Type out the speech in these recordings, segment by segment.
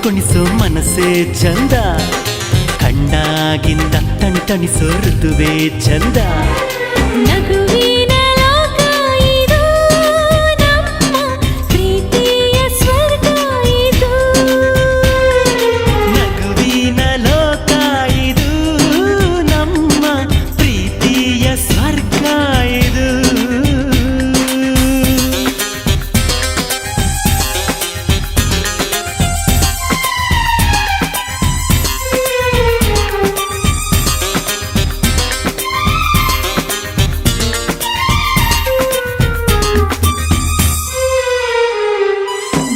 ಕುಣಿಸೋ ಮನಸ್ಸೇ ಚಂದ, ಕಂಡಾಗಿಂದ ತಣಿಸೋ ಋತುವೇ ಚಂದ. ನಗುವಿನ ಲೋಕ ಇದು, ನಮ್ಮ ಪ್ರೀತಿಯ ಸ್ವರ್ಗ ಇದು. ನಗುವಿನ ಲೋಕ ಇದು, ನಮ್ಮ ಪ್ರೀತಿಯ ಸ್ವರ್ಗ ಇದು.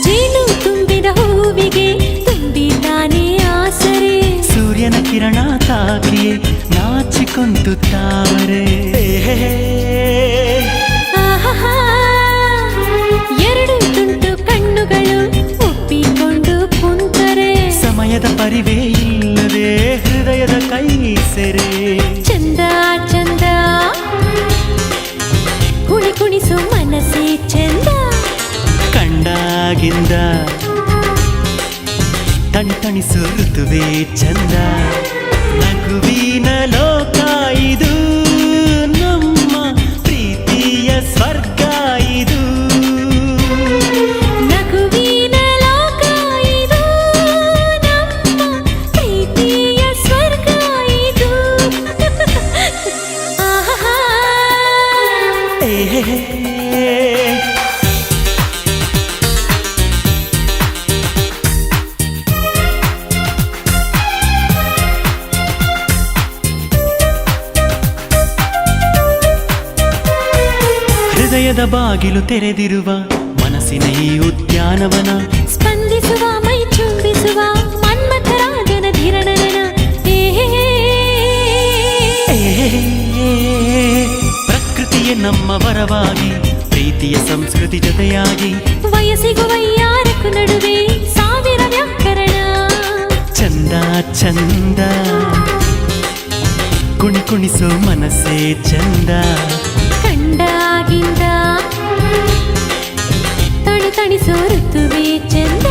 ಜೇನು ತುಂಬಿದ ಹೂವಿಗೆ ತುಂಬಿದ್ದಾನೆ ಆಸರೆ, ಸೂರ್ಯನ ಕಿರಣ ತಾಕಿಯೇ ನಾಚಿಕೊಂತು ತಾವರೆ. ಆಹಾಹಾ. ಎರಡು ತುಂಟು ಕಣ್ಣುಗಳು ಒಪ್ಪಿಕೊಂಡು ಕುಂತರೆ, ಸಮಯದ ಪರಿವೇ ಇಲ್ಲದೆ ಹೃದಯದ ಕೈ ಸೆರೆ. ಚಂದ ಚಂದ ಕುಣಿಸೋ ಮನಸ್ಸೇ ಚಂದ, ಕಂಡಾಗಿಂದ ತಣಿಸೋ ಋತುವೇ ಚಂದ. ನಗುವಿನ ಲೋಕ ಇದು, ನಮ್ಮ ಪ್ರೀತಿಯ ಸ್ವರ್ಗ ಇದು. ನಗುವಿನ ಲೋಕ ಇದು, ನಮ್ಮ ಪ್ರೀತಿಯ ಸ್ವರ್ಗ ಇದು. ಆಹಾಹಾ. ಏ ಹೃದಯದ ಬಾಗಿಲು ತೆರೆದಿರುವ ಮನಸ್ಸಿನ ಈ ಉದ್ಯಾನವನ, ಸ್ಪಂದಿಸುವ ಮೈ ಚುಂಬಿಸುವ ಮನ್ಮಥರಾಜನ ಧಿರಣನನ. ಪ್ರಕೃತಿಯೇ ನಮ್ಮ ವರವಾಗಿ, ಪ್ರೀತಿಯ ಸಂಸ್ಕೃತಿ ಜೊತೆಯಾಗಿ, ವಯಸ್ಸಿಗೂ ವೈಯಾರಕ್ಕೂ ನಡುವೆ ಸಾವಿರ ವ್ಯಾಕರಣ. ಚಂದ ಚಂದ ಕುಣಿಸೋ ಮನಸ್ಸೇ ಚಂದ, ಕಂಡಾಗಿಂದ ತಣಿಸೋ ಋತುವೇ ಚಂದ.